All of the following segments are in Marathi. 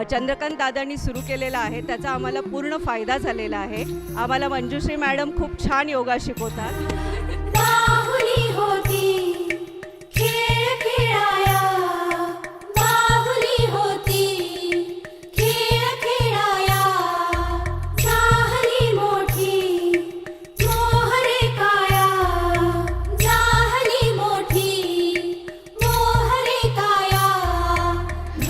चंद्रकांत दादांनी सुरू केलेला आहे त्याचा आम्हाला पूर्ण फायदा झालेला आहे. आम्हाला मंजुश्री मॅडम खूप छान योगा शिकवतात. बाहुली होती खेळ खेळाया, बाहुली होती खेळ खेळाया, झाली मोठी मोहरे काया, झाली मोठी मोहरे काया.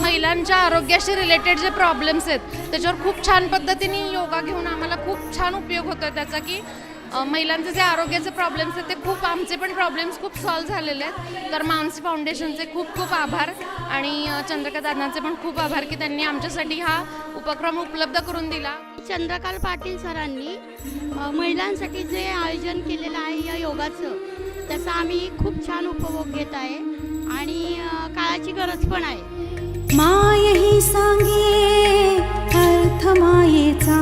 महिलांच्या आरोग्याशी रिलेटेड जे प्रॉब्लेम्स आहेत त्याच्यावर खूप छान पद्धतीने योगा घेऊन आम्हाला खूप छान उपयोग होतो त्याचा, की महिलांचे जे आरोग्याचे प्रॉब्लेम्स आहेत ते खूप, आमचे पण प्रॉब्लेम्स खूप सॉल्व्ह झालेले आहेत. तर मानसी फाउंडेशनचे खूप खूप आभार आणि चंद्रकांत दादांचे पण खूप आभार की त्यांनी आमच्यासाठी हा उपक्रम उपलब्ध करून दिला. चंद्रकांत पाटील सरांनी महिलांसाठी जे आयोजन केलेलं आहे या योगाचं, त्याचा आम्ही खूप छान उपभोग घेत आहे आणि काळाची गरज पण आहे. माय ही सांगे अर्थ मायेचा.